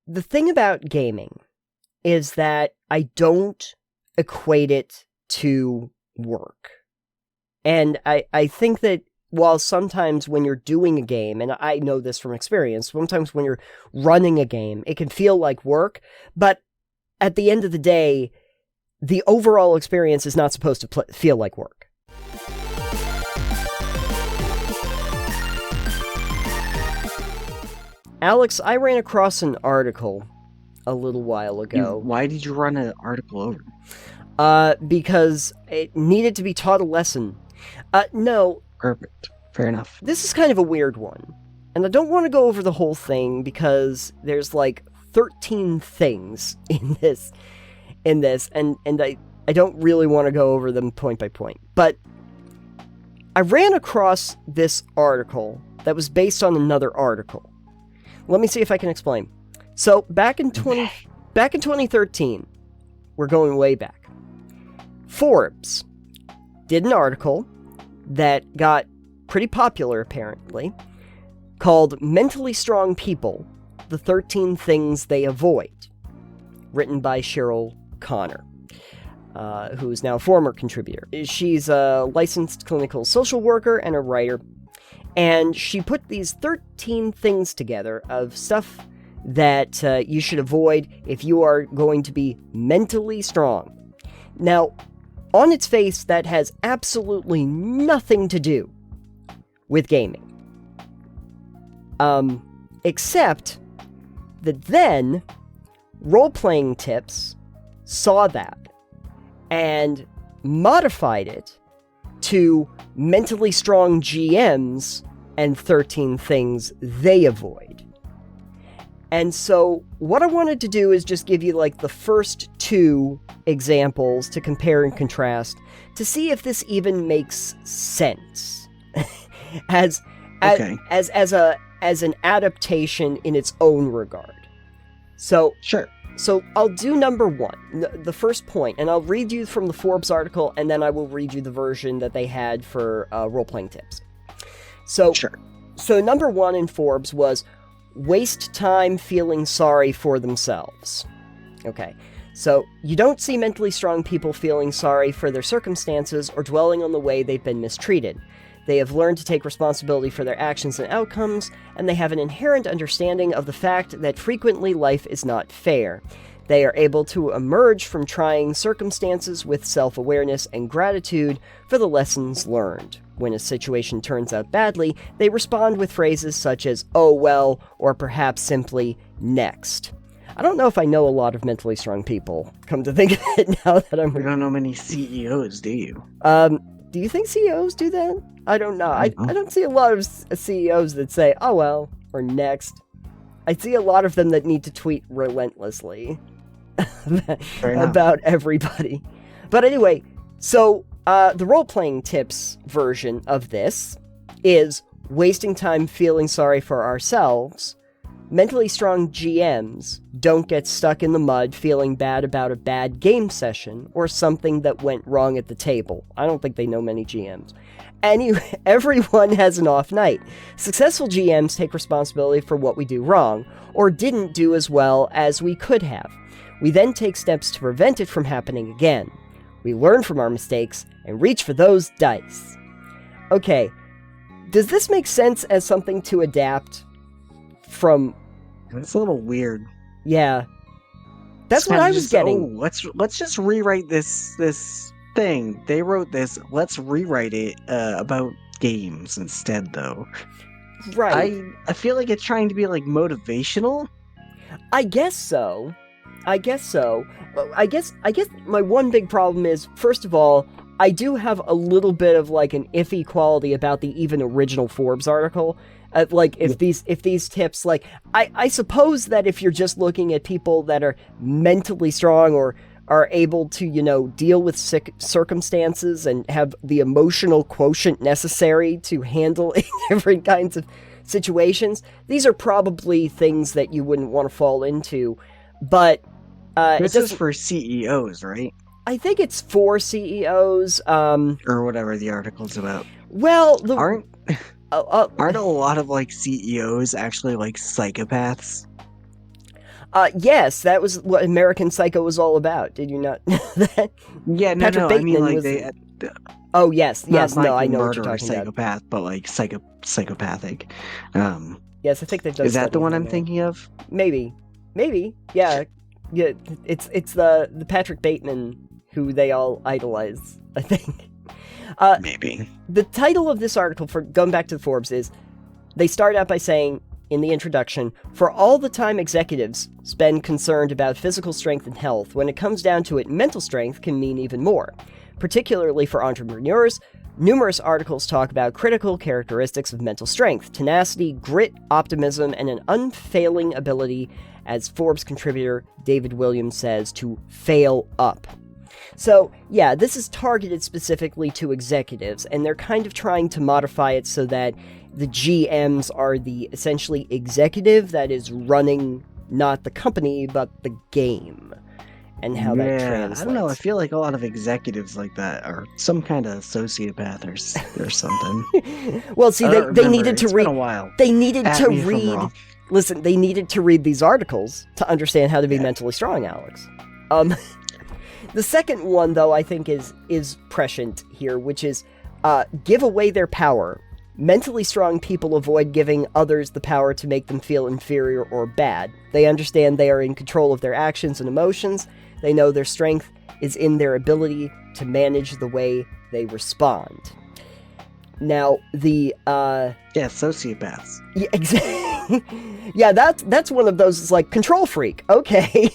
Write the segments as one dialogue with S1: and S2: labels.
S1: the thing about gaming is that I don't equate it to work. And I think that while sometimes when you're doing a game, and I know this from experience, sometimes when you're running a game, it can feel like work, but at the end of the day, the overall experience is not supposed to feel like work. Alex, I ran across an article a little while ago.
S2: Why did you run an article over?
S1: Because it needed to be taught a lesson. No.
S2: Perfect. Fair enough.
S1: This is kind of a weird one. And I don't want to go over the whole thing because there's like 13 things in this, and I don't really want to go over them point by point. But I ran across this article that was based on another article. Let me see if I can explain. So, back in 2013, we're going way back, Forbes did an article that got pretty popular, apparently, called Mentally Strong People, the 13 Things They Avoid, written by Cheryl Connor, who is now a former contributor. She's a licensed clinical social worker and a writer, and she put these 13 things together of stuff that you should avoid if you are going to be mentally strong. Now, on its face, that has absolutely nothing to do with gaming. Except that then Role-Playing Tips saw that and modified it to Mentally Strong GMs and 13 Things They Avoid. And so what I wanted to do is just give you like the first two examples to compare and contrast to see if this even makes sense as an adaptation in its own regard. So
S2: sure.
S1: So I'll do number one, the first point, and I'll read you from the Forbes article, and then I will read you the version that they had for Role-Playing Tips. So,
S2: sure.
S1: So number one in Forbes was waste time feeling sorry for themselves. Okay, so you don't see mentally strong people feeling sorry for their circumstances or dwelling on the way they've been mistreated. They have learned to take responsibility for their actions and outcomes, and they have an inherent understanding of the fact that frequently life is not fair. They are able to emerge from trying circumstances with self-awareness and gratitude for the lessons learned. When a situation turns out badly, they respond with phrases such as, "oh well," or perhaps simply, "next." I don't know if I know a lot of mentally strong people, come to think of it now that I'm...
S2: You don't know many CEOs, do you?
S1: Do you think CEOs do that? I don't know. I don't see a lot of CEOs that say, "oh well," or "next." I see a lot of them that need to tweet relentlessly about everybody. But anyway, so the Role-Playing Tips version of this is wasting time feeling sorry for ourselves. Mentally strong GMs don't get stuck in the mud feeling bad about a bad game session or something that went wrong at the table. I don't think they know many GMs. Anyway, everyone has an off night. Successful GMs take responsibility for what we do wrong, or didn't do as well as we could have. We then take steps to prevent it from happening again. We learn from our mistakes and reach for those dice. Okay, does this make sense as something to adapt from...
S2: It's a little weird.
S1: Yeah. That's what I was getting.
S2: Let's just rewrite this thing. They wrote this. Let's rewrite it about games instead, though.
S1: Right.
S2: I feel like it's trying to be like motivational.
S1: I guess so. I guess my one big problem is, first of all, I do have a little bit of like an iffy quality about the even original Forbes article. If these tips, like, I suppose that if you're just looking at people that are mentally strong or are able to, deal with circumstances and have the emotional quotient necessary to handle different kinds of situations, these are probably things that you wouldn't want to fall into. But
S2: this is for CEOs, right?
S1: I think it's for CEOs.
S2: Or whatever the article's about.
S1: Well,
S2: aren't a lot of like CEOs actually like psychopaths?
S1: Yes, that was what American Psycho was all about. Did you not know that?
S2: Yeah, no,
S1: Patrick
S2: no. I
S1: Bateman
S2: mean, like
S1: was...
S2: they
S1: Oh, yes,
S2: not
S1: no,
S2: like
S1: I
S2: a
S1: know what you're
S2: murderer
S1: talking about.
S2: psychopath, but like psychopathic.
S1: Yes, I think they've done
S2: Is that the
S1: studies
S2: one
S1: on
S2: I'm
S1: that.
S2: thinking of?
S1: Maybe, yeah. It's the Patrick Bateman who they all idolize, I think.
S2: Maybe.
S1: The title of this article, for going back to the Forbes, is, they start out by saying, in the introduction, for all the time executives spend concerned about physical strength and health, when it comes down to it, mental strength can mean even more. Particularly for entrepreneurs, numerous articles talk about critical characteristics of mental strength: tenacity, grit, optimism, and an unfailing ability, as Forbes contributor David Williams says, to fail up. So, yeah, this is targeted specifically to executives, and they're kind of trying to modify it so that the GMs are the essentially executive that is running not the company, but the game, and how that translates.
S2: I don't know. I feel like a lot of executives like that are some kind of sociopath or something.
S1: Well, see, they needed to read.
S2: Been a while.
S1: They needed
S2: At
S1: to
S2: me if I'm
S1: read.
S2: wrong.
S1: Listen, they needed to read these articles to understand how to be mentally strong, Alex. The second one, though, I think is prescient here, which is give away their power. Mentally strong people avoid giving others the power to make them feel inferior or bad. They understand they are in control of their actions and emotions. They know their strength is in their ability to manage the way they respond. Now, the
S2: sociopaths.
S1: Yeah, exactly. Yeah, that's one of those, like, control freak. Okay.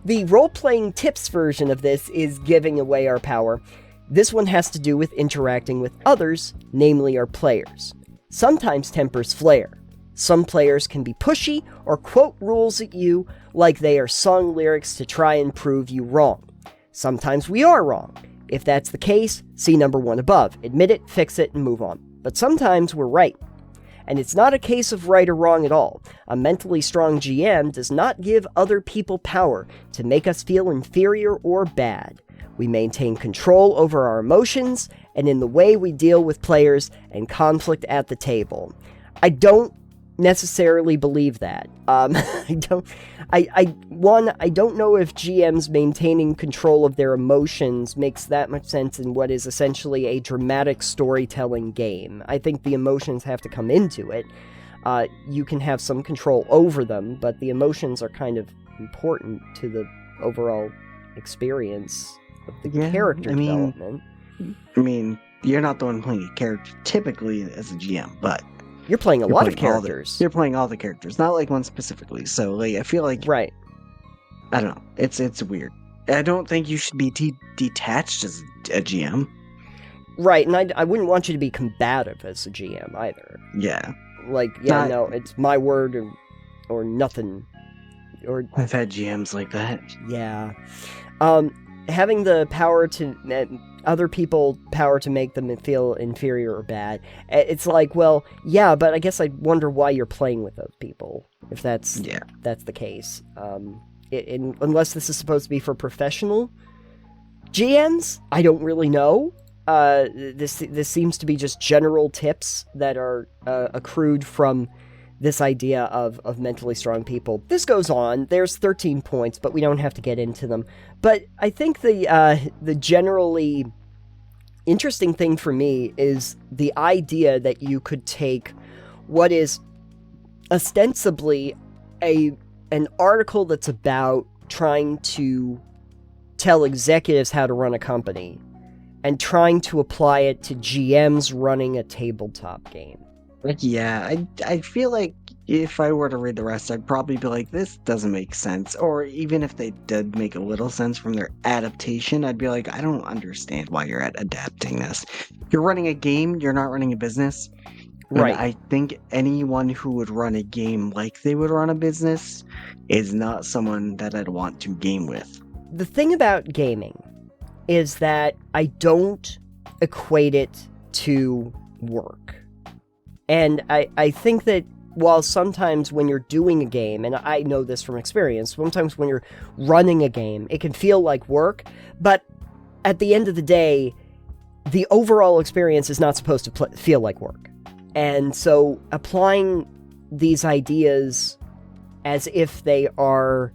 S1: The role-playing tips version of this is giving away our power. This one has to do with interacting with others, namely our players. Sometimes tempers flare. Some players can be pushy or quote rules at you like they are song lyrics to try and prove you wrong. Sometimes we are wrong. If that's the case, see number 1 above. Admit it, fix it, and move on. But sometimes we're right. And it's not a case of right or wrong at all. A mentally strong GM does not give other people power to make us feel inferior or bad. We maintain control over our emotions and in the way we deal with players and conflict at the table. I don't necessarily believe that. I don't know if GMs maintaining control of their emotions makes that much sense in what is essentially a dramatic storytelling game. I think the emotions have to come into it. You can have some control over them, but the emotions are kind of important to the overall experience of the character development.
S2: I mean, you're not the one playing a character typically as a GM, but
S1: you're playing a lot of characters.
S2: You're playing all the characters, not like one specifically. So, like, I feel like,
S1: right.
S2: I don't know. It's weird. I don't think you should be detached as a GM.
S1: Right, and I wouldn't want you to be combative as a GM either.
S2: Yeah.
S1: Like, no, it's my word or nothing. Or
S2: I've had GMs like that.
S1: Yeah. Having the power to other people power to make them feel inferior or bad. It's like, well, yeah, but I guess I wonder why you're playing with those people if that's the case. Unless this is supposed to be for professional GMs, I don't really know. This seems to be just general tips that are accrued from this idea of mentally strong people. This goes on. There's 13 points, but we don't have to get into them. But I think the generally interesting thing for me is the idea that you could take what is ostensibly an article that's about trying to tell executives how to run a company and trying to apply it to GMs running a tabletop game.
S2: Yeah, I feel like if I were to read the rest, I'd probably be like, this doesn't make sense. Or even if they did make a little sense from their adaptation, I'd be like, I don't understand why you're adapting this. You're running a game, you're not running a business. Right. And I think anyone who would run a game like they would run a business is not someone that I'd want to game with.
S1: The thing about gaming is that I don't equate it to work. And I think that while sometimes when you're doing a game, and I know this from experience, sometimes when you're running a game, it can feel like work, but at the end of the day, the overall experience is not supposed to feel like work. And so applying these ideas as if they are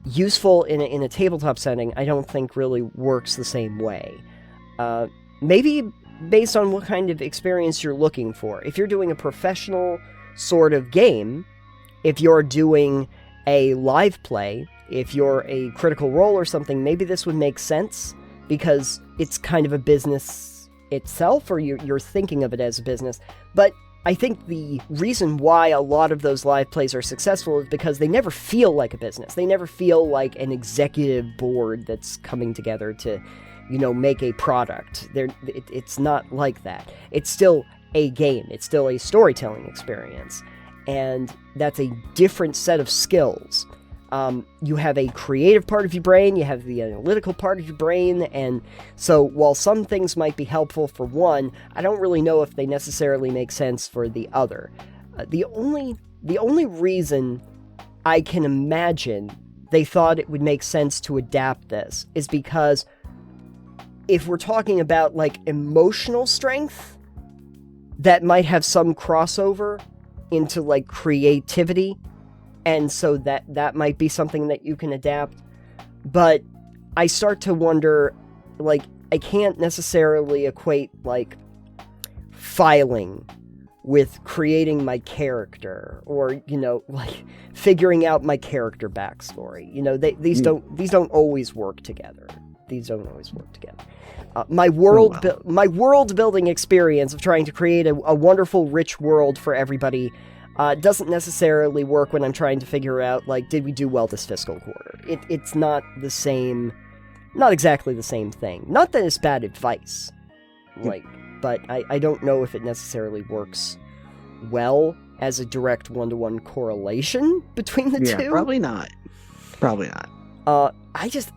S1: useful in a tabletop setting, I don't think really works the same way. Maybe based on what kind of experience you're looking for. If you're doing a professional sort of game, if you're doing a live play, if you're a Critical Role or something, maybe this would make sense because it's kind of a business itself, or you're thinking of it as a business. But I think the reason why a lot of those live plays are successful is because they never feel like a business. They never feel like an executive board that's coming together to, make a product. It's not like that. It's still a game. It's still a storytelling experience. And that's a different set of skills. You have a creative part of your brain, you have the analytical part of your brain, and so while some things might be helpful for one, I don't really know if they necessarily make sense for the other. The only reason I can imagine they thought it would make sense to adapt this is because if we're talking about, like, emotional strength, that might have some crossover into, like, creativity, and so that might be something that you can adapt. But I start to wonder, like, I can't necessarily equate, like, filing with creating my character, or, like, figuring out my character backstory. These don't always work together. My world building experience of trying to create a wonderful, rich world for everybody doesn't necessarily work when I'm trying to figure out, like, did we do well this fiscal quarter? It's not the same, not exactly the same thing. Not that it's bad advice, but I don't know if it necessarily works well as a direct one-to-one correlation between the two.
S2: Yeah, probably not.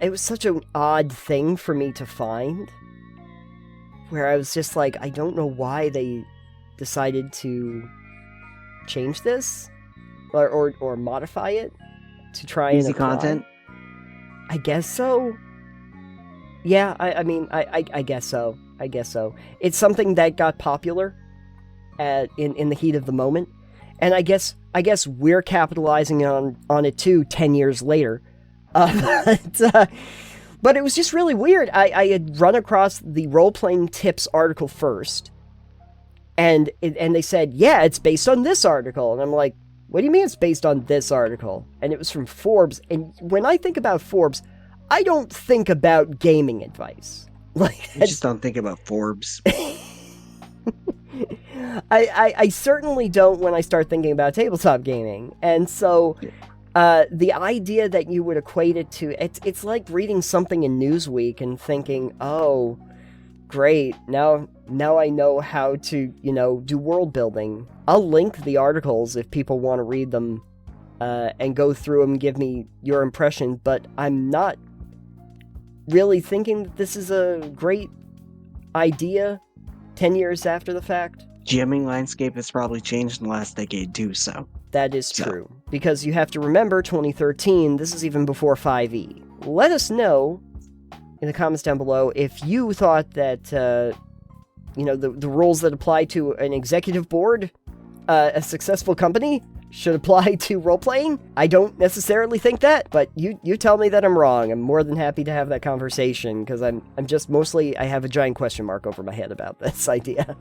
S1: It was such an odd thing for me to find, where I was just like, I don't know why they decided to change this or modify it to try and
S2: easy
S1: apply.
S2: Content.
S1: I guess so. Yeah, I mean, I guess so. It's something that got popular in the heat of the moment, and I guess we're capitalizing on it too 10 years later. But it was just really weird. I had run across the role-playing tips article first, and they said, yeah, it's based on this article. And I'm like, what do you mean it's based on this article? And it was from Forbes. And when I think about Forbes, I don't think about gaming advice. Like,
S2: You just don't think about Forbes.
S1: I certainly don't when I start thinking about tabletop gaming. And so the idea that you would equate it to, it's like reading something in Newsweek and thinking, oh, great, now I know how to, do world building. I'll link the articles if people want to read them and go through them and give me your impression, but I'm not really thinking that this is a great idea 10 years after the fact.
S2: GMing landscape has probably changed in the last decade too, so.
S1: That is true, because you have to remember 2013, this is even before 5e. Let us know in the comments down below if you thought that, the rules that apply to an executive board, a successful company, should apply to role-playing. I don't necessarily think that, but you tell me that I'm wrong. I'm more than happy to have that conversation, because I'm just mostly, I have a giant question mark over my head about this idea.